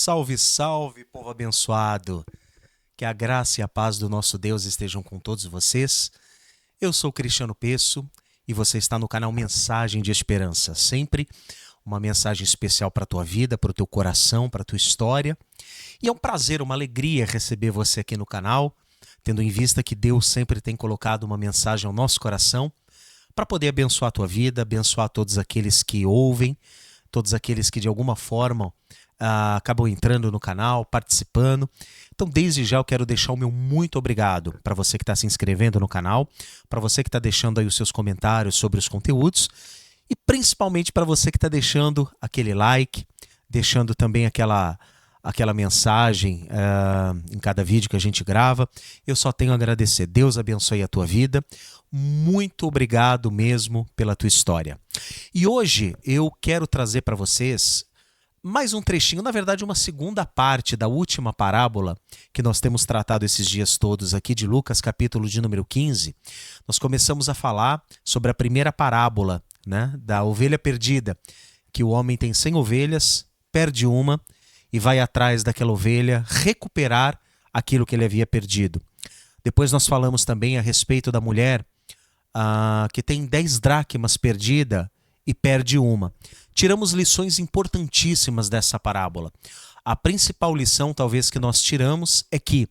Salve, salve, povo abençoado. Que a graça e a paz do nosso Deus estejam com todos vocês. Eu sou Cristiano Peço e você está no canal Mensagem de Esperança. Sempre uma mensagem especial para a tua vida, para o teu coração, para a tua história. E é um prazer, uma alegria receber você aqui no canal, tendo em vista que Deus sempre tem colocado uma mensagem ao nosso coração para poder abençoar a tua vida, abençoar todos aqueles que ouvem, todos aqueles que de alguma forma acabam entrando no canal, participando. Então, desde já eu quero deixar o meu muito obrigado para você que está se inscrevendo no canal, para você que está deixando aí os seus comentários sobre os conteúdos e principalmente para você que está deixando aquele like, deixando também aquela mensagem em cada vídeo que a gente grava. Eu só tenho a agradecer. Deus abençoe a tua vida. Muito obrigado mesmo pela tua história. E hoje eu quero trazer para vocês mais um trechinho, na verdade uma segunda parte da última parábola que nós temos tratado esses dias todos aqui de Lucas, capítulo de número 15. Nós começamos a falar sobre a primeira parábola, né, da ovelha perdida, que o homem tem 100 ovelhas, perde uma e vai atrás daquela ovelha recuperar aquilo que ele havia perdido. Depois nós falamos também a respeito da mulher que tem 10 dracmas perdida e perde uma. Tiramos lições importantíssimas dessa parábola. A principal lição, talvez, que nós tiramos é que,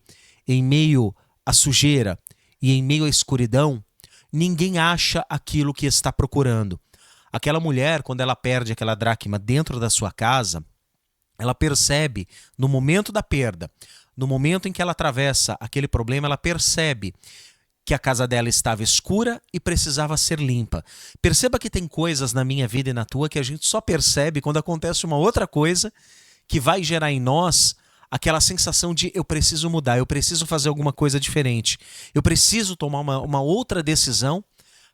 em meio à sujeira e em meio à escuridão, ninguém acha aquilo que está procurando. Aquela mulher, quando ela perde aquela dracma dentro da sua casa, ela percebe, no momento da perda, no momento em que ela atravessa aquele problema, ela percebe que a casa dela estava escura e precisava ser limpa. Perceba que tem coisas na minha vida e na tua que a gente só percebe quando acontece uma outra coisa que vai gerar em nós aquela sensação de eu preciso mudar, eu preciso fazer alguma coisa diferente, eu preciso tomar uma outra decisão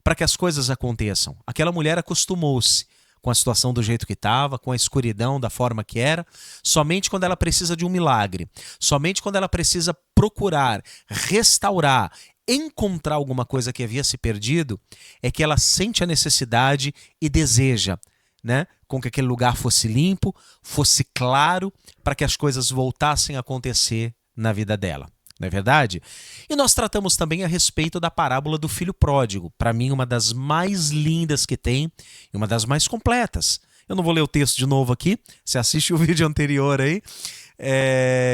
para que as coisas aconteçam. Aquela mulher acostumou-se com a situação do jeito que estava, com a escuridão da forma que era, somente quando ela precisa de um milagre, somente quando ela precisa procurar, restaurar, encontrar alguma coisa que havia se perdido, é que ela sente a necessidade e deseja, né, com que aquele lugar fosse limpo, fosse claro, para que as coisas voltassem a acontecer na vida dela. Não é verdade? E nós tratamos também a respeito da parábola do filho pródigo. Para mim, uma das mais lindas que tem e uma das mais completas. Eu não vou ler o texto de novo aqui, você assiste o vídeo anterior aí,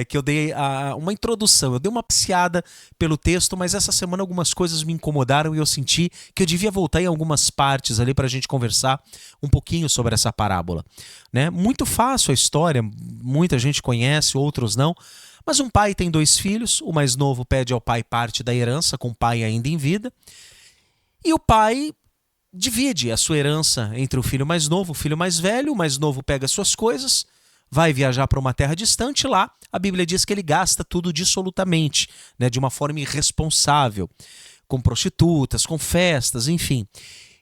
que eu dei uma introdução, eu dei uma passeada pelo texto, mas essa semana algumas coisas me incomodaram e eu senti que eu devia voltar em algumas partes ali para a gente conversar um pouquinho sobre essa parábola, né? Muito fácil a história, muita gente conhece, outros não, mas um pai tem 2 filhos, o mais novo pede ao pai parte da herança com o pai ainda em vida, e o pai divide a sua herança entre o filho mais novo, o filho mais velho. O mais novo pega suas coisas, vai viajar para uma terra distante. Lá a Bíblia diz que ele gasta tudo dissolutamente, né, de uma forma irresponsável, com prostitutas, com festas, enfim.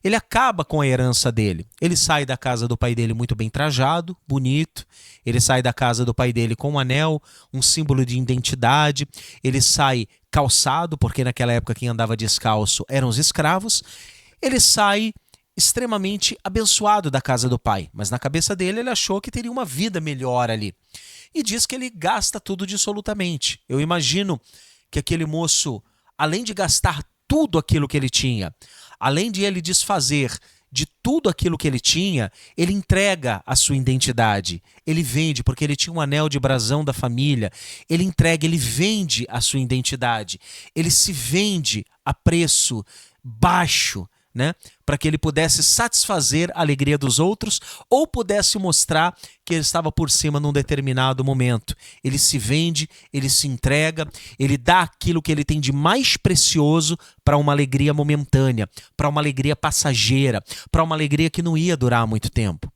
Ele acaba com a herança dele. Ele sai da casa do pai dele muito bem trajado, bonito. Ele sai da casa do pai dele com um anel, um símbolo de identidade. Ele sai calçado, porque naquela época quem andava descalço eram os escravos. Ele sai extremamente abençoado da casa do pai, mas na cabeça dele ele achou que teria uma vida melhor ali. E diz que ele gasta tudo dissolutamente. Eu imagino que aquele moço, além de gastar tudo aquilo que ele tinha, além de ele desfazer de tudo aquilo que ele tinha, ele entrega a sua identidade. Ele vende, porque ele tinha um anel de brasão da família. Ele entrega, ele vende a sua identidade. Ele se vende a preço baixo, né, para que ele pudesse satisfazer a alegria dos outros ou pudesse mostrar que ele estava por cima num determinado momento. Ele se vende, ele se entrega, ele dá aquilo que ele tem de mais precioso para uma alegria momentânea, para uma alegria passageira, para uma alegria que não ia durar muito tempo.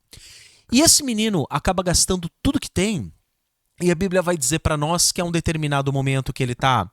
E esse menino acaba gastando tudo que tem, e a Bíblia vai dizer para nós que é um determinado momento que ele está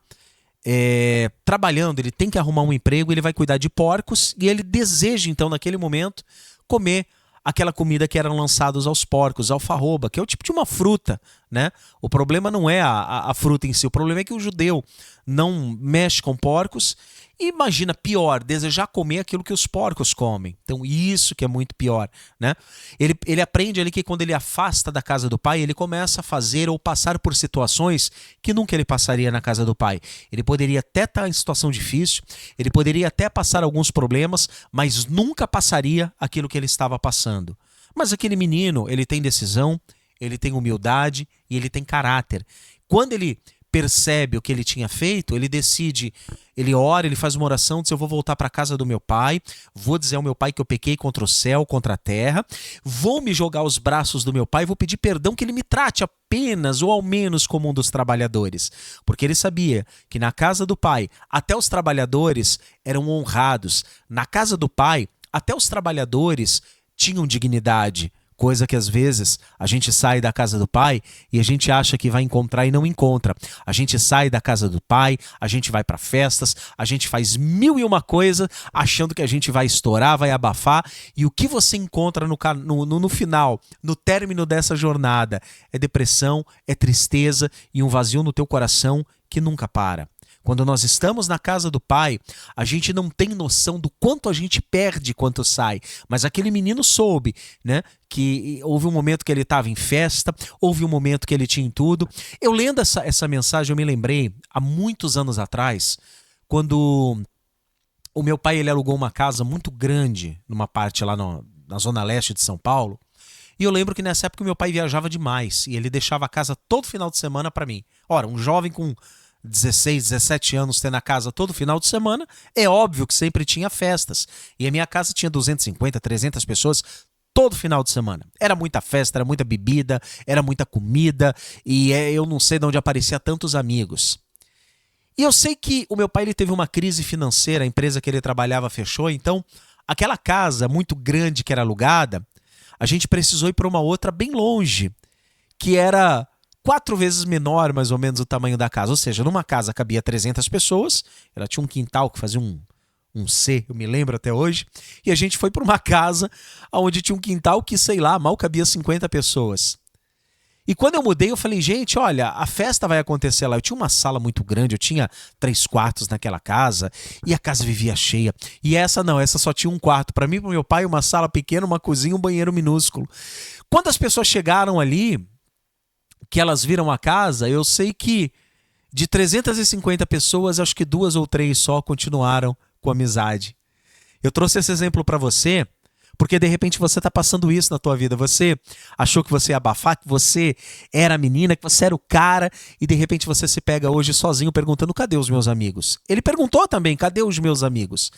trabalhando, ele tem que arrumar um emprego, ele vai cuidar de porcos e ele deseja então naquele momento comer aquela comida que eram lançados aos porcos, alfarroba, que é o tipo de uma fruta né? O problema não é a fruta em si, o problema é que o judeu não mexe com porcos. E imagina, pior, desejar comer aquilo que os porcos comem. Então isso que é muito pior, né? Ele aprende ali que quando ele afasta da casa do pai, ele começa a fazer ou passar por situações que nunca ele passaria na casa do pai. Ele poderia até estar em situação difícil, ele poderia até passar alguns problemas, mas nunca passaria aquilo que ele estava passando. Mas aquele menino, ele tem decisão, ele tem humildade e ele tem caráter. Quando ele percebe o que ele tinha feito, ele decide, ele ora, ele faz uma oração, diz: eu vou voltar para a casa do meu pai, vou dizer ao meu pai que eu pequei contra o céu, contra a terra, vou me jogar aos braços do meu pai, vou pedir perdão, que ele me trate apenas ou ao menos como um dos trabalhadores. Porque ele sabia que na casa do pai, até os trabalhadores eram honrados. Na casa do pai, até os trabalhadores tinham dignidade. Coisa que às vezes a gente sai da casa do pai e a gente acha que vai encontrar e não encontra. A gente sai da casa do pai, a gente vai para festas, a gente faz mil e uma coisa achando que a gente vai estourar, vai abafar. E o que você encontra no final, no término dessa jornada, é depressão, é tristeza e um vazio no teu coração que nunca para. Quando nós estamos na casa do pai, a gente não tem noção do quanto a gente perde quando sai. Mas aquele menino soube, né, que houve um momento que ele estava em festa, houve um momento que ele tinha em tudo. Eu lendo essa mensagem, eu me lembrei, há muitos anos atrás, quando o meu pai ele alugou uma casa muito grande, numa parte lá na zona leste de São Paulo. E eu lembro que nessa época o meu pai viajava demais e ele deixava a casa todo final de semana para mim. Ora, um jovem com 16, 17 anos ter na casa todo final de semana, é óbvio que sempre tinha festas. E a minha casa tinha 250, 300 pessoas todo final de semana. Era muita festa, era muita bebida, era muita comida e eu não sei de onde aparecia tantos amigos. E eu sei que o meu pai ele teve uma crise financeira, a empresa que ele trabalhava fechou, então aquela casa muito grande que era alugada, a gente precisou ir para uma outra bem longe, que era 4 vezes menor, mais ou menos, o tamanho da casa. Ou seja, numa casa cabia 300 pessoas, ela tinha um quintal que fazia um C, eu me lembro até hoje, e a gente foi para uma casa onde tinha um quintal que, sei lá, mal cabia 50 pessoas. E quando eu mudei, eu falei: gente, olha, a festa vai acontecer lá. Eu tinha uma sala muito grande, eu tinha 3 quartos naquela casa, e a casa vivia cheia. E essa não, essa só tinha um quarto. Para mim e para o meu pai, uma sala pequena, uma cozinha, um banheiro minúsculo. Quando as pessoas chegaram ali, que elas viram a casa, eu sei que de 350 pessoas, acho que 2 ou 3 só continuaram com amizade. Eu trouxe esse exemplo para você, porque de repente você está passando isso na tua vida. Você achou que você ia abafar, que você era a menina, que você era o cara, e de repente você se pega hoje sozinho perguntando: cadê os meus amigos? Ele perguntou também: cadê os meus amigos?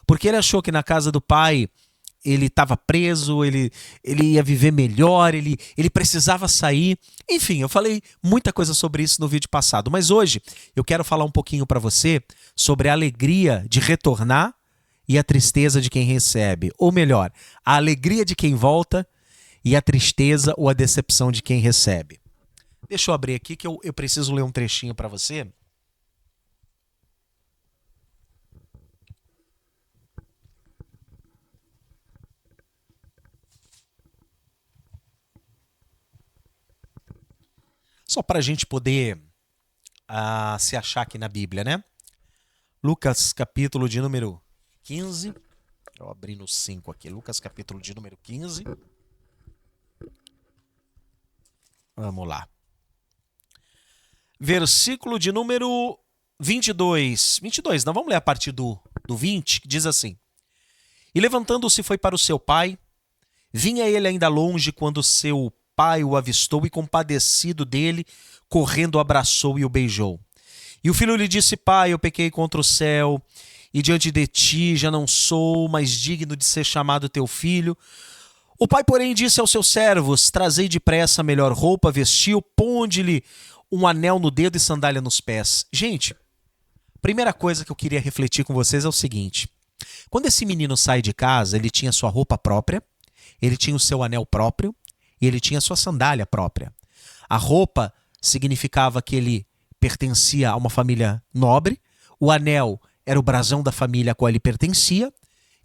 Porque ele achou que na casa do pai ele estava preso, ele ia viver melhor, ele precisava sair. Enfim, eu falei muita coisa sobre isso no vídeo passado, mas hoje eu quero falar um pouquinho para você sobre a alegria de retornar e a tristeza de quem recebe. Ou melhor, a alegria de quem volta e a tristeza ou a decepção de quem recebe. Deixa eu abrir aqui que eu preciso ler um trechinho para você. Só para a gente poder se achar aqui na Bíblia, né? Lucas, capítulo de número 15. Eu abri no 5 aqui. Lucas, capítulo de número 15. Vamos lá. Versículo de número 22. 22, não, vamos ler a partir do 20, que diz assim: E levantando-se foi para o seu pai. Vinha ele ainda longe quando seu pai o avistou e, compadecido dele, correndo o abraçou e o beijou. E o filho lhe disse: Pai, eu pequei contra o céu e diante de ti já não sou mais digno de ser chamado teu filho. O pai, porém, disse aos seus servos: Trazei depressa a melhor roupa, vestiu, ponde-lhe um anel no dedo e sandália nos pés. Gente, primeira coisa que eu queria refletir com vocês é o seguinte: quando esse menino sai de casa, ele tinha sua roupa própria, ele tinha o seu anel próprio e ele tinha sua sandália própria. A roupa significava que ele pertencia a uma família nobre, o anel era o brasão da família a qual ele pertencia,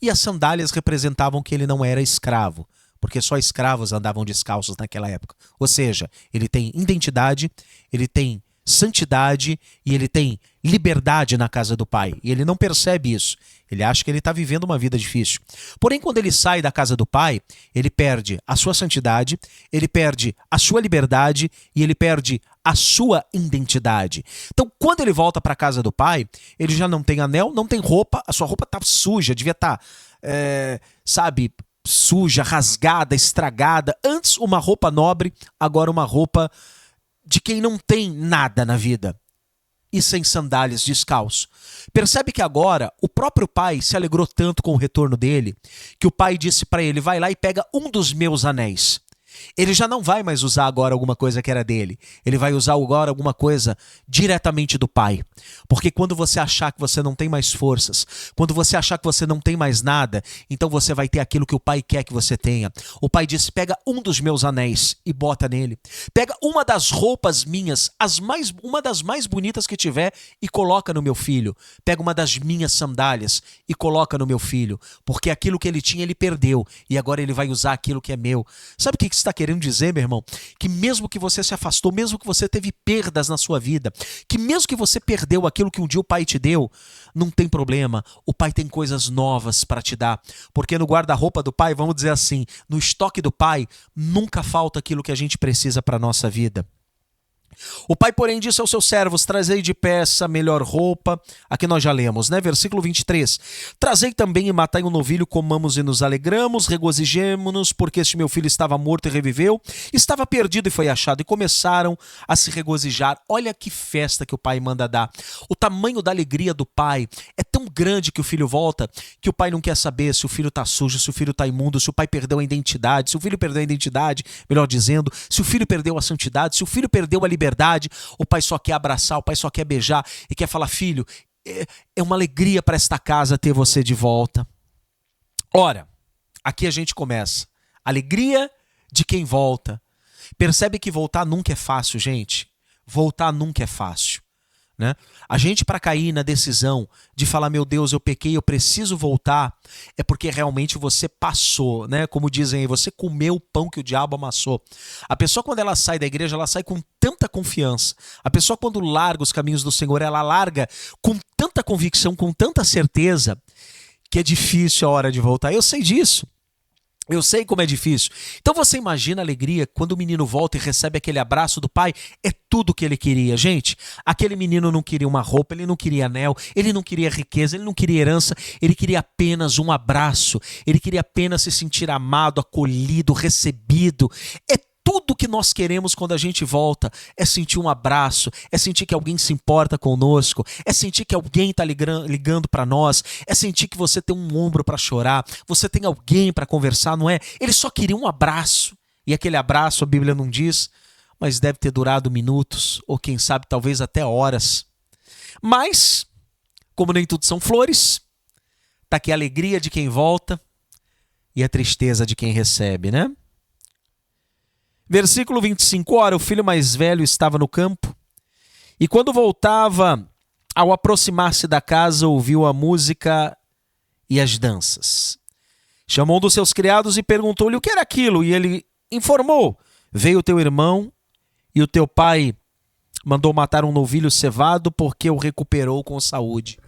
e as sandálias representavam que ele não era escravo. porque só escravos andavam descalços naquela época. Ou seja, ele tem identidade, ele tem santidade e ele tem liberdade na casa do pai. E ele não percebe isso. Ele acha que ele está vivendo uma vida difícil. Porém, quando ele sai da casa do pai, ele perde a sua santidade, ele perde a sua liberdade e ele perde a sua identidade. Então, quando ele volta para a casa do pai, ele já não tem anel, não tem roupa, a sua roupa está suja, devia estar, suja, rasgada, estragada. Antes uma roupa nobre, agora uma roupa de quem não tem nada na vida. E sem sandálias, descalço. Percebe que agora o próprio pai se alegrou tanto com o retorno dele, que o pai disse para ele, vai lá e pega um dos meus anéis. Ele já não vai mais usar agora alguma coisa que era dele. Ele vai usar agora alguma coisa diretamente do pai. Porque quando você achar que você não tem mais forças, quando você achar que você não tem mais nada, então você vai ter aquilo que o pai quer que você tenha. O pai disse, pega um dos meus anéis e bota nele. Pega uma das roupas minhas, uma das mais bonitas que tiver e coloca no meu filho. Pega uma das minhas sandálias e coloca no meu filho. Porque aquilo que ele tinha, ele perdeu. E agora ele vai usar aquilo que é meu. Sabe o que está querendo dizer, meu irmão? Que mesmo que você se afastou, mesmo que você teve perdas na sua vida, que mesmo que você perdeu aquilo que um dia o pai te deu, não tem problema. O pai tem coisas novas para te dar. Porque no guarda-roupa do pai, vamos dizer assim, no estoque do pai, nunca falta aquilo que a gente precisa para a nossa vida. O pai, porém, disse aos seus servos, trazei de peça melhor roupa. Aqui nós já lemos, né? Versículo 23. Trazei também e matai um novilho, comamos e nos alegramos, regozijemo-nos, porque este meu filho estava morto e reviveu, estava perdido e foi achado. E começaram a se regozijar. Olha que festa que o pai manda dar. O tamanho da alegria do pai é tão grande que o filho volta, que o pai não quer saber se o filho está sujo, se o filho está imundo, se o pai perdeu a identidade, se o filho perdeu a identidade, melhor dizendo, se o filho perdeu a santidade, se o filho perdeu a liberdade, o pai só quer abraçar, o pai só quer beijar e quer falar, filho, é uma alegria para esta casa ter você de volta. Ora, aqui a gente começa. Alegria de quem volta. Percebe que voltar nunca é fácil, gente. Voltar nunca é fácil. Né? A gente, para cair na decisão de falar, meu Deus, eu pequei, eu preciso voltar, é porque realmente você passou, né? Como dizem aí, você comeu o pão que o diabo amassou. A pessoa, quando ela sai da igreja, ela sai com tanta confiança. A pessoa, quando larga os caminhos do Senhor, ela larga com tanta convicção, com tanta certeza, que é difícil a hora de voltar. Eu sei disso. Eu sei como é difícil. Então você imagina a alegria quando o menino volta e recebe aquele abraço do pai. É tudo o que ele queria, gente. Aquele menino não queria uma roupa, ele não queria anel, ele não queria riqueza, ele não queria herança. Ele queria apenas um abraço. Ele queria apenas se sentir amado, acolhido, recebido. É tudo que nós queremos quando a gente volta, é sentir um abraço, é sentir que alguém se importa conosco, é sentir que alguém está ligando para nós, é sentir que você tem um ombro para chorar, você tem alguém para conversar, não é? Ele só queria um abraço. E aquele abraço, a Bíblia não diz, mas deve ter durado minutos, ou quem sabe talvez até horas. Mas, como nem tudo são flores, tá aqui a alegria de quem volta e a tristeza de quem recebe, né? Versículo 25, ora, o filho mais velho estava no campo, e quando voltava, ao aproximar-se da casa, ouviu a música e as danças. Chamou um dos seus criados e perguntou-lhe o que era aquilo, e ele informou, veio teu irmão, e o teu pai mandou matar um novilho cevado, porque o recuperou com saúde.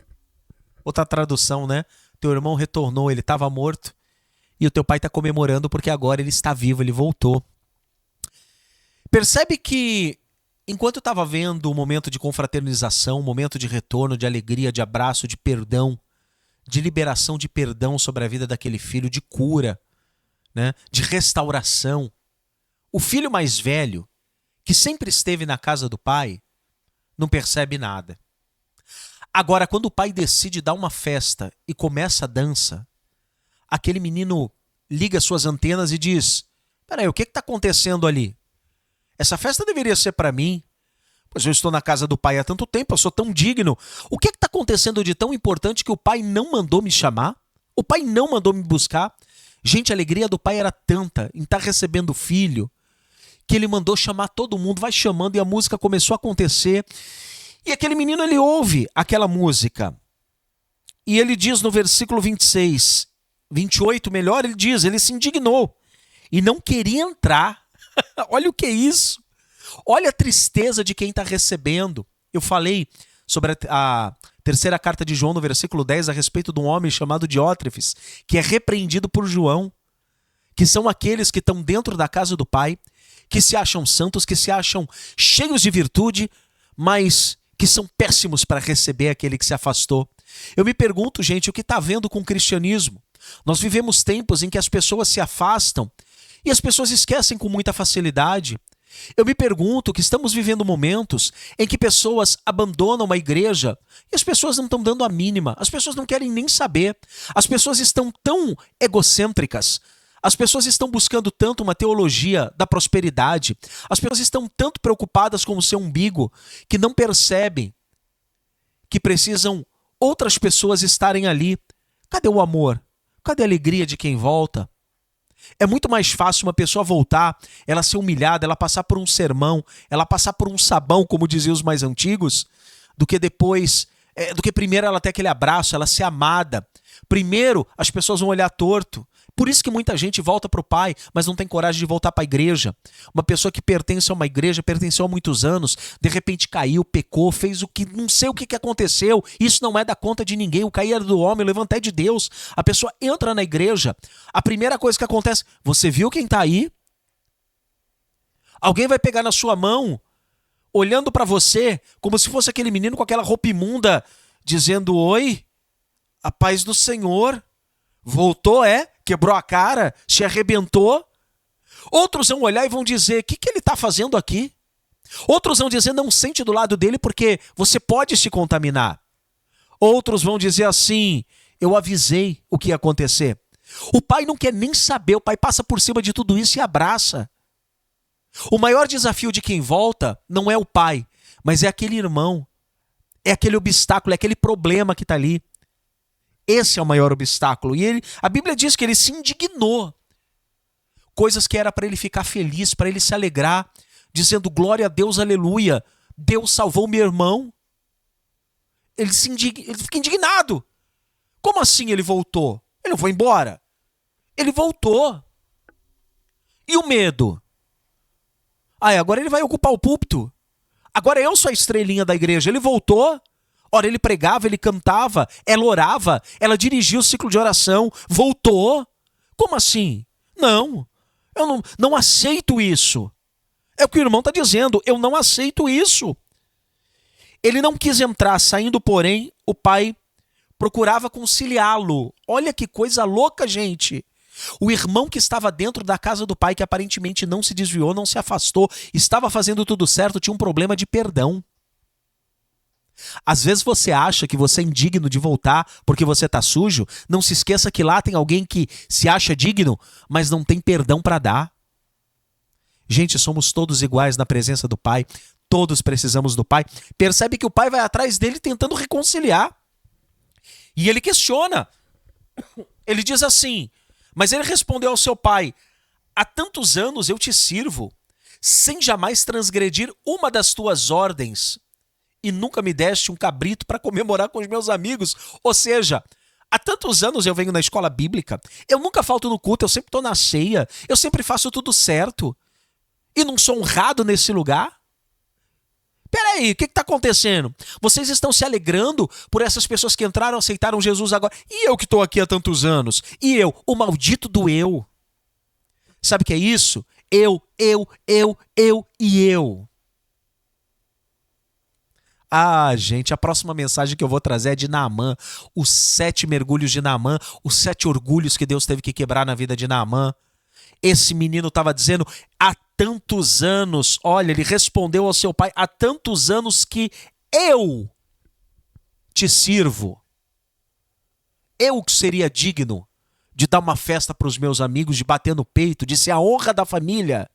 Outra tradução, né? Teu irmão retornou, ele estava morto, e o teu pai está comemorando porque agora ele está vivo, ele voltou. Percebe que, enquanto eu estava vendo um momento de confraternização, um momento de retorno, de alegria, de abraço, de perdão, de liberação de perdão sobre a vida daquele filho, de cura, né, de restauração, o filho mais velho, que sempre esteve na casa do pai, não percebe nada. Agora, quando o pai decide dar uma festa e começa a dança, aquele menino liga suas antenas e diz, peraí, o que está acontecendo ali? Essa festa deveria ser para mim, pois eu estou na casa do pai há tanto tempo, eu sou tão digno. O que está acontecendo de tão importante que o pai não mandou me chamar? O pai não mandou me buscar? Gente, a alegria do pai era tanta em estar recebendo o filho, que ele mandou chamar todo mundo, vai chamando, e a música começou a acontecer. E aquele menino, ele ouve aquela música. E ele diz no versículo 26, 28 melhor, ele diz, ele se indignou. e não queria entrar. Olha o que é isso. Olha a tristeza de quem está recebendo. Eu falei sobre a terceira carta de João, no versículo 10, a respeito de um homem chamado Diótrefes, que é repreendido por João, que são aqueles que estão dentro da casa do Pai, que se acham santos, que se acham cheios de virtude, mas que são péssimos para receber aquele que se afastou. Eu me pergunto, gente, o que está havendo com o cristianismo? Nós vivemos tempos em que as pessoas se afastam e as pessoas esquecem com muita facilidade. Eu me pergunto que estamos vivendo momentos em que pessoas abandonam uma igreja e as pessoas não estão dando a mínima, as pessoas não querem nem saber, as pessoas estão tão egocêntricas, as pessoas estão buscando tanto uma teologia da prosperidade, as pessoas estão tanto preocupadas com o seu umbigo que não percebem que precisam outras pessoas estarem ali. Cadê o amor? Cadê a alegria de quem volta? É muito mais fácil uma pessoa voltar, ela ser humilhada, ela passar por um sermão, ela passar por um sabão, como diziam os mais antigos, do que depois, do que primeiro ela ter aquele abraço, ela ser amada. Primeiro as pessoas vão olhar torto. Por isso que muita gente volta para o Pai, mas não tem coragem de voltar para a igreja. Uma pessoa que pertence a uma igreja, pertenceu há muitos anos, de repente caiu, pecou, fez o que, não sei o que aconteceu. Isso não é da conta de ninguém. O cair é do homem, o levantar é de Deus. A pessoa entra na igreja, a primeira coisa que acontece, você viu quem está aí? Alguém vai pegar na sua mão, olhando para você, como se fosse aquele menino com aquela roupa imunda, dizendo: oi, a paz do Senhor. Voltou, quebrou a cara, se arrebentou. Outros vão olhar e vão dizer: o que ele está fazendo aqui? Outros vão dizer: não sente do lado dele porque você pode se contaminar. Outros vão dizer assim: eu avisei o que ia acontecer. O pai não quer nem saber, o pai passa por cima de tudo isso e abraça. O maior desafio de quem volta não é o pai, mas é aquele irmão, é aquele obstáculo, é aquele problema que está ali. Esse é o maior obstáculo. E a Bíblia diz que ele se indignou. Coisas que era para ele ficar feliz, para ele se alegrar, dizendo: glória a Deus, aleluia, Deus salvou meu irmão. Ele fica indignado. Como assim ele voltou? Ele não foi embora. Ele voltou. E o medo? Agora ele vai ocupar o púlpito. Agora eu sou a estrelinha da igreja. Ele voltou. Ora, ele pregava, ele cantava, ela orava, ela dirigia o ciclo de oração, voltou. Como assim? Não, eu não aceito isso. É o que o irmão está dizendo, eu não aceito isso. Ele não quis entrar, saindo, porém, o pai procurava conciliá-lo. Olha que coisa louca, gente. O irmão que estava dentro da casa do pai, que aparentemente não se desviou, não se afastou, estava fazendo tudo certo, tinha um problema de perdão. Às vezes você acha que você é indigno de voltar porque você está sujo. Não se esqueça que lá tem alguém que se acha digno, mas não tem perdão para dar. Gente, somos todos iguais na presença do Pai. Todos precisamos do Pai. Percebe que o Pai vai atrás dele tentando reconciliar. E ele questiona. Ele diz assim: mas ele respondeu ao seu pai: há tantos anos eu te sirvo, sem jamais transgredir uma das tuas ordens, e nunca me deste um cabrito para comemorar com os meus amigos. Ou seja, há tantos anos eu venho na escola bíblica, eu nunca falto no culto, eu sempre estou na ceia, eu sempre faço tudo certo, e não sou honrado nesse lugar? Peraí, o que está acontecendo? Vocês estão se alegrando por essas pessoas que entraram, aceitaram Jesus agora. E eu que estou aqui há tantos anos? E eu, o maldito do eu. Sabe o que é isso? Eu e eu. Gente, a próxima mensagem que eu vou trazer é de Naamã. Os 7 mergulhos de Naamã, os 7 orgulhos que Deus teve que quebrar na vida de Naamã. Esse menino estava dizendo: há tantos anos, olha, ele respondeu ao seu pai: há tantos anos que eu te sirvo. Eu que seria digno de dar uma festa para os meus amigos, de bater no peito, de ser a honra da família.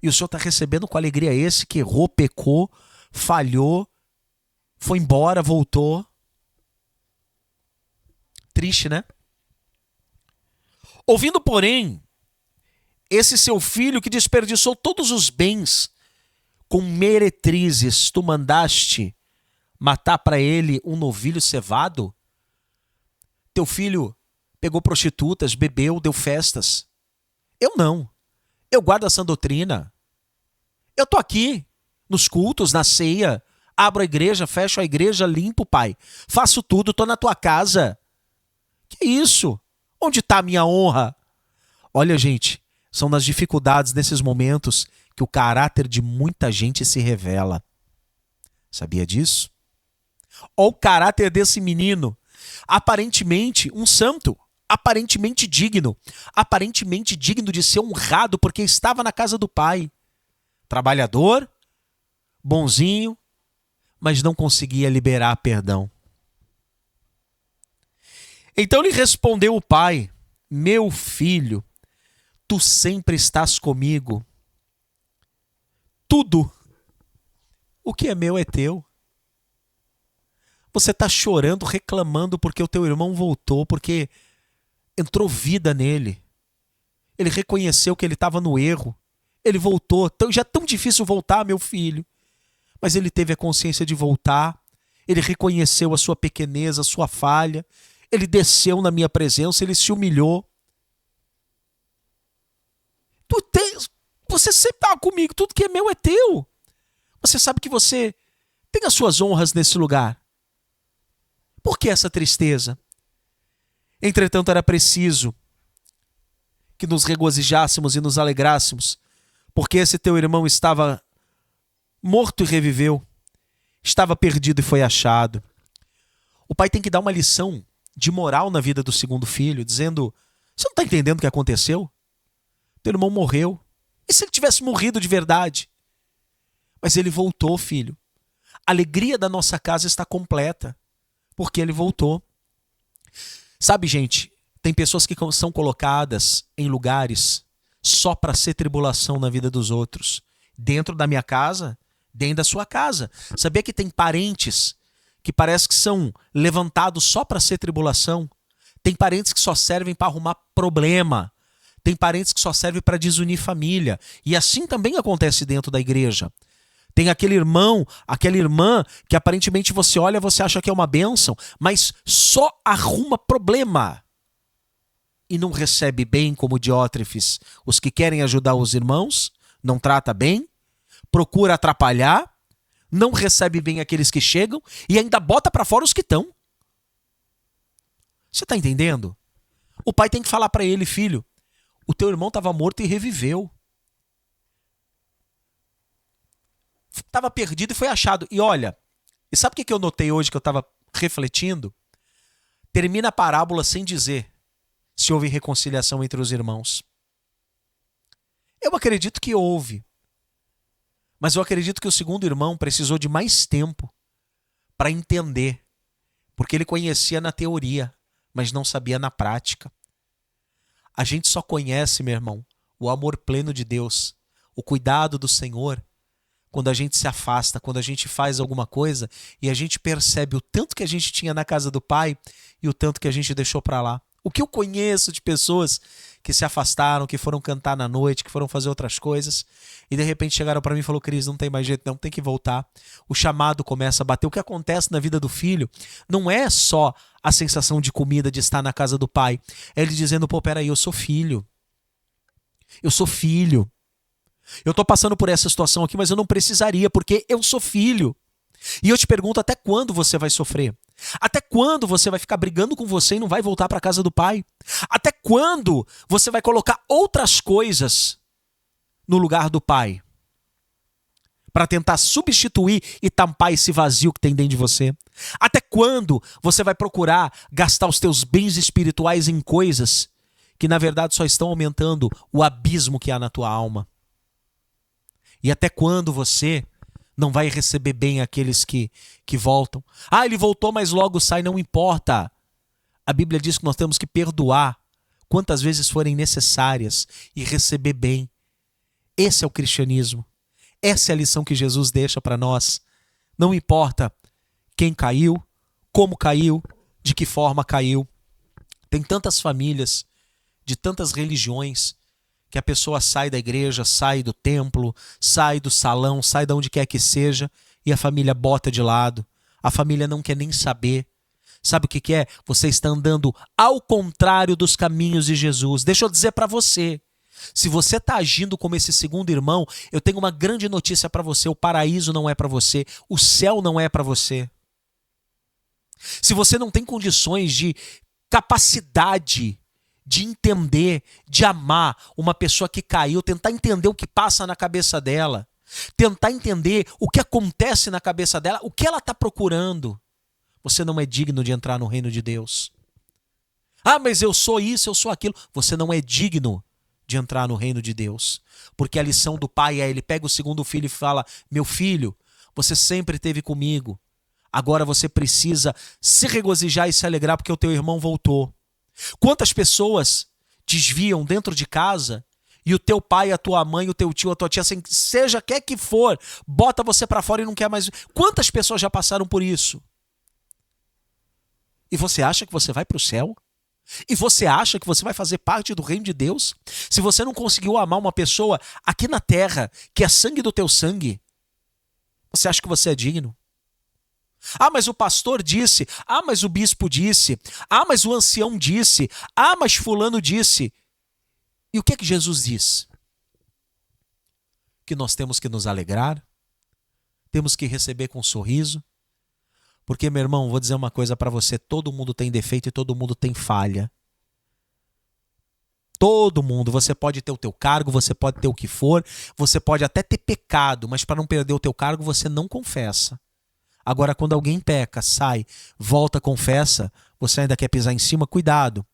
E o senhor está recebendo com alegria esse que errou, pecou, falhou, foi embora, voltou. Triste, né? Ouvindo, porém, esse seu filho que desperdiçou todos os bens com meretrizes, tu mandaste matar para ele um novilho cevado? Teu filho pegou prostitutas, bebeu, deu festas. Eu não. Eu guardo a sã doutrina. Eu tô aqui, nos cultos, na ceia. Abro a igreja, fecho a igreja, limpo, pai. Faço tudo, tô na tua casa. Que isso? Onde está a minha honra? Olha, gente, são nas dificuldades, nesses momentos, que o caráter de muita gente se revela. Sabia disso? Olha o caráter desse menino. Aparentemente um santo, aparentemente digno de ser honrado porque estava na casa do pai. Trabalhador, bonzinho, mas não conseguia liberar perdão. Então lhe respondeu o pai: meu filho, tu sempre estás comigo. Tudo o que é meu é teu. Você está chorando, reclamando porque o teu irmão voltou, porque entrou vida nele. Ele reconheceu que ele estava no erro. Ele voltou. Já é tão difícil voltar, meu filho. Mas ele teve a consciência de voltar. Ele reconheceu a sua pequenez, a sua falha. Ele desceu na minha presença, ele se humilhou. Você sempre está comigo, tudo que é meu é teu. Você sabe que você tem as suas honras nesse lugar. Por que essa tristeza? Entretanto, era preciso que nos regozijássemos e nos alegrássemos, porque esse teu irmão estava morto e reviveu, estava perdido e foi achado. O pai tem que dar uma lição de moral na vida do segundo filho, dizendo: você não está entendendo o que aconteceu? Teu irmão morreu. E se ele tivesse morrido de verdade? Mas ele voltou, filho. A alegria da nossa casa está completa, porque ele voltou. Sabe, gente, tem pessoas que são colocadas em lugares só para ser tribulação na vida dos outros. Dentro da minha casa, dentro da sua casa. Sabia que tem parentes que parece que são levantados só para ser tribulação? Tem parentes que só servem para arrumar problema. Tem parentes que só servem para desunir família. E assim também acontece dentro da igreja. Tem aquele irmão, aquela irmã que aparentemente você olha, você acha que é uma bênção, mas só arruma problema. E não recebe bem como Diótrefes os que querem ajudar os irmãos, não trata bem, procura atrapalhar, não recebe bem aqueles que chegam e ainda bota para fora os que estão. Você está entendendo? O pai tem que falar para ele: filho, o teu irmão estava morto e reviveu. Estava perdido e foi achado. E olha, e sabe o que eu notei hoje que eu estava refletindo? Termina a parábola sem dizer se houve reconciliação entre os irmãos. Eu acredito que houve. Mas eu acredito que o segundo irmão precisou de mais tempo para entender. Porque ele conhecia na teoria, mas não sabia na prática. A gente só conhece, meu irmão, o amor pleno de Deus, o cuidado do Senhor, quando a gente se afasta, quando a gente faz alguma coisa e a gente percebe o tanto que a gente tinha na casa do Pai e o tanto que a gente deixou para lá. O que eu conheço de pessoas que se afastaram, que foram cantar na noite, que foram fazer outras coisas e de repente chegaram para mim e falaram: Cris, não tem mais jeito não, tem que voltar. O chamado começa a bater. O que acontece na vida do filho não é só a sensação de comida, de estar na casa do pai. É ele dizendo: pô, peraí, eu sou filho. Eu sou filho. Eu tô passando por essa situação aqui, mas eu não precisaria, porque eu sou filho. E eu te pergunto, até quando você vai sofrer? Até quando você vai ficar brigando com você e não vai voltar para a casa do pai? Até quando você vai colocar outras coisas no lugar do pai? Para tentar substituir e tampar esse vazio que tem dentro de você? Até quando você vai procurar gastar os teus bens espirituais em coisas que na verdade só estão aumentando o abismo que há na tua alma? E até quando você não vai receber bem aqueles que voltam? Ah, ele voltou, mas logo sai, não importa. A Bíblia diz que nós temos que perdoar quantas vezes forem necessárias e receber bem. Esse é o cristianismo. Essa é a lição que Jesus deixa para nós. Não importa quem caiu, como caiu, de que forma caiu. Tem tantas famílias, de tantas religiões, que a pessoa sai da igreja, sai do templo, sai do salão, sai de onde quer que seja, e a família bota de lado. A família não quer nem saber. Sabe o que é? Você está andando ao contrário dos caminhos de Jesus. Deixa eu dizer para você, Se você está agindo como esse segundo irmão, eu tenho uma grande notícia para você: o paraíso não é para você, o céu não é para você. Se você não tem condições de capacidade de entender, de amar uma pessoa que caiu, tentar entender o que passa na cabeça dela, tentar entender o que acontece na cabeça dela, o que ela está procurando, você não é digno de entrar no reino de Deus. Ah, mas eu sou isso, eu sou aquilo. Você não é digno de entrar no reino de Deus. Porque a lição do pai é: ele pega o segundo filho e fala: meu filho, você sempre esteve comigo. Agora você precisa se regozijar e se alegrar porque o teu irmão voltou. Quantas pessoas desviam dentro de casa e o teu pai, a tua mãe, o teu tio, a tua tia, seja quer que for, bota você pra fora e não quer mais. Quantas pessoas já passaram por isso? E você acha que você vai pro céu? E você acha que você vai fazer parte do reino de Deus? Se você não conseguiu amar uma pessoa aqui na terra, que é sangue do teu sangue, você acha que você é digno? Ah, mas o pastor disse. Ah, mas o bispo disse. Ah, mas o ancião disse. Ah, mas fulano disse. E o que é que Jesus diz? Que nós temos que nos alegrar, temos que receber com um sorriso. Porque, meu irmão, vou dizer uma coisa para você: todo mundo tem defeito e todo mundo tem falha. Todo mundo. Você pode ter o teu cargo, você pode ter o que for, você pode até ter pecado, mas para não perder o teu cargo, você não confessa. Agora, quando alguém peca, sai, volta, confessa, você ainda quer pisar em cima, cuidado,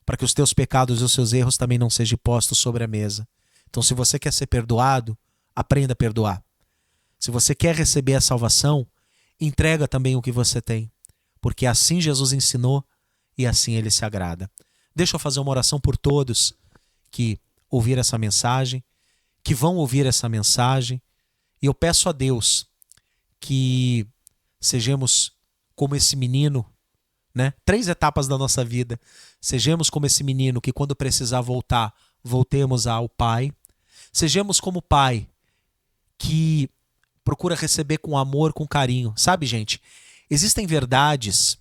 para que os teus pecados e os seus erros também não sejam postos sobre a mesa. Então, se você quer ser perdoado, aprenda a perdoar. Se você quer receber a salvação, entrega também o que você tem, porque assim Jesus ensinou e assim ele se agrada. Deixa eu fazer uma oração por todos que ouviram essa mensagem, que vão ouvir essa mensagem, e eu peço a Deus que sejamos como esse menino, né? 3 etapas da nossa vida. Sejamos como esse menino que, quando precisar voltar, voltemos ao Pai. Sejamos como o Pai que procura receber com amor, com carinho. Sabe, gente? Existem verdades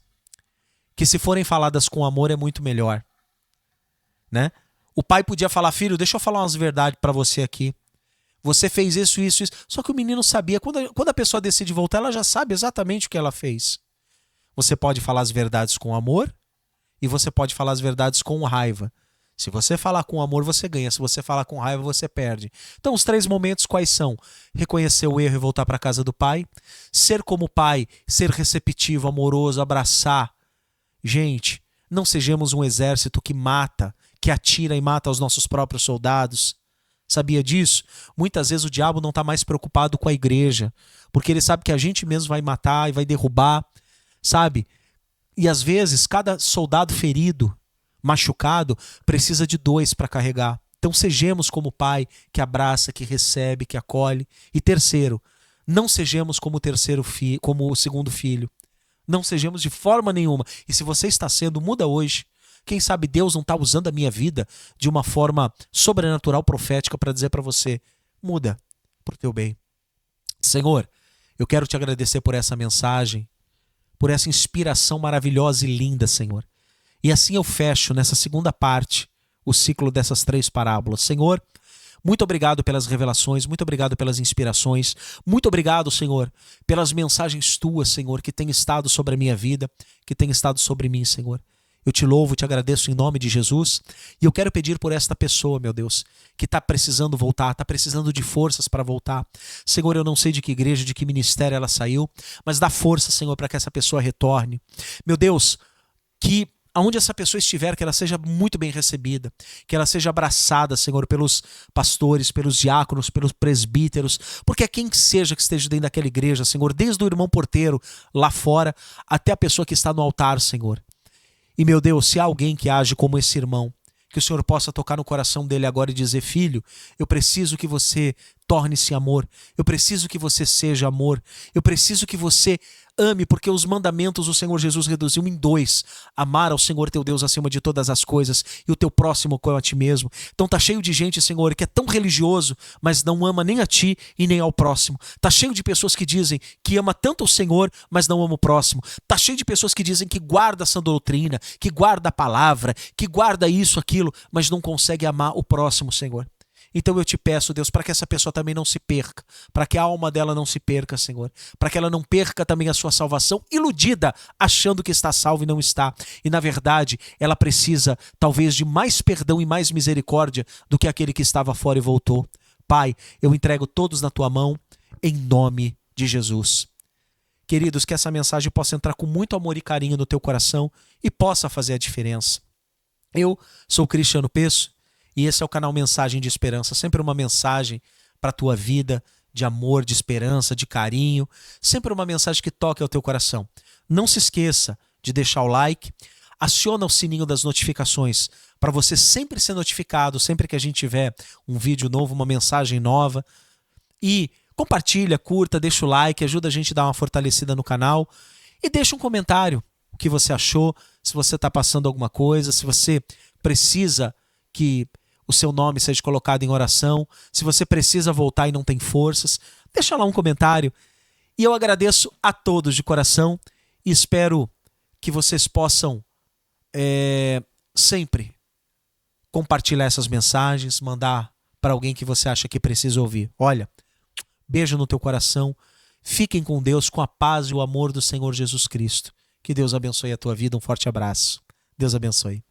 que, se forem faladas com amor, é muito melhor, né? O pai podia falar: filho, deixa eu falar umas verdades para você aqui. Você fez isso, isso, isso. Só que o menino sabia. Quando a pessoa decide voltar, ela já sabe exatamente o que ela fez. Você pode falar as verdades com amor e você pode falar as verdades com raiva. Se você falar com amor, você ganha. Se você falar com raiva, você perde. Então, os 3 momentos quais são? Reconhecer o erro e voltar para a casa do pai. Ser como pai, ser receptivo, amoroso, abraçar. Gente, não sejamos um exército que mata, que atira e mata os nossos próprios soldados. Sabia disso? Muitas vezes o diabo não está mais preocupado com a igreja, porque ele sabe que a gente mesmo vai matar e vai derrubar, sabe? E às vezes cada soldado ferido, machucado, precisa de 2 para carregar. Então sejamos como o pai que abraça, que recebe, que acolhe. E terceiro, não sejamos como como o segundo filho. Não sejamos de forma nenhuma. E se você está sendo, muda hoje. Quem sabe Deus não está usando a minha vida de uma forma sobrenatural, profética, para dizer para você: muda pro teu bem. Senhor, eu quero te agradecer por essa mensagem, por essa inspiração maravilhosa e linda, Senhor. E assim eu fecho nessa segunda parte o ciclo dessas 3 parábolas. Senhor, muito obrigado pelas revelações, muito obrigado pelas inspirações, muito obrigado, Senhor, pelas mensagens tuas, Senhor, que têm estado sobre a minha vida, que têm estado sobre mim, Senhor. Eu te louvo, te agradeço em nome de Jesus. E eu quero pedir por esta pessoa, meu Deus, que está precisando voltar, está precisando de forças para voltar. Senhor, eu não sei de que igreja, de que ministério ela saiu, mas dá força, Senhor, para que essa pessoa retorne. Meu Deus, que aonde essa pessoa estiver, que ela seja muito bem recebida, que ela seja abraçada, Senhor, pelos pastores, pelos diáconos, pelos presbíteros, porque é quem que seja que esteja dentro daquela igreja, Senhor, desde o irmão porteiro lá fora até a pessoa que está no altar, Senhor. E, meu Deus, se há alguém que age como esse irmão, que o Senhor possa tocar no coração dele agora e dizer: filho, eu preciso que você torne-se amor. Eu preciso que você seja amor. Eu preciso que você ame, porque os mandamentos o Senhor Jesus reduziu em 2. Amar ao Senhor teu Deus acima de todas as coisas e o teu próximo como a ti mesmo. Então tá cheio de gente, Senhor, que é tão religioso, mas não ama nem a ti e nem ao próximo. Tá cheio de pessoas que dizem que ama tanto o Senhor, mas não ama o próximo. Tá cheio de pessoas que dizem que guarda a sã doutrina, que guarda a palavra, que guarda isso, aquilo, mas não consegue amar o próximo, Senhor. Então eu te peço, Deus, para que essa pessoa também não se perca, para que a alma dela não se perca, Senhor, para que ela não perca também a sua salvação, iludida, achando que está salva e não está. E na verdade, ela precisa talvez de mais perdão e mais misericórdia do que aquele que estava fora e voltou. Pai, eu entrego todos na tua mão, em nome de Jesus. Queridos, que essa mensagem possa entrar com muito amor e carinho no teu coração e possa fazer a diferença. Eu sou Cristiano Peço. E esse é o canal Mensagem de Esperança, sempre uma mensagem para a tua vida, de amor, de esperança, de carinho, sempre uma mensagem que toque ao teu coração. Não se esqueça de deixar o like, aciona o sininho das notificações para você sempre ser notificado, sempre que a gente tiver um vídeo novo, uma mensagem nova. E compartilha, curta, deixa o like, ajuda a gente a dar uma fortalecida no canal e deixa um comentário, o que você achou, se você está passando alguma coisa, se você precisa que o seu nome seja colocado em oração, se você precisa voltar e não tem forças, deixa lá um comentário. E eu agradeço a todos de coração e espero que vocês possam sempre compartilhar essas mensagens, mandar para alguém que você acha que precisa ouvir. Olha, beijo no teu coração, fiquem com Deus, com a paz e o amor do Senhor Jesus Cristo. Que Deus abençoe a tua vida, um forte abraço. Deus abençoe.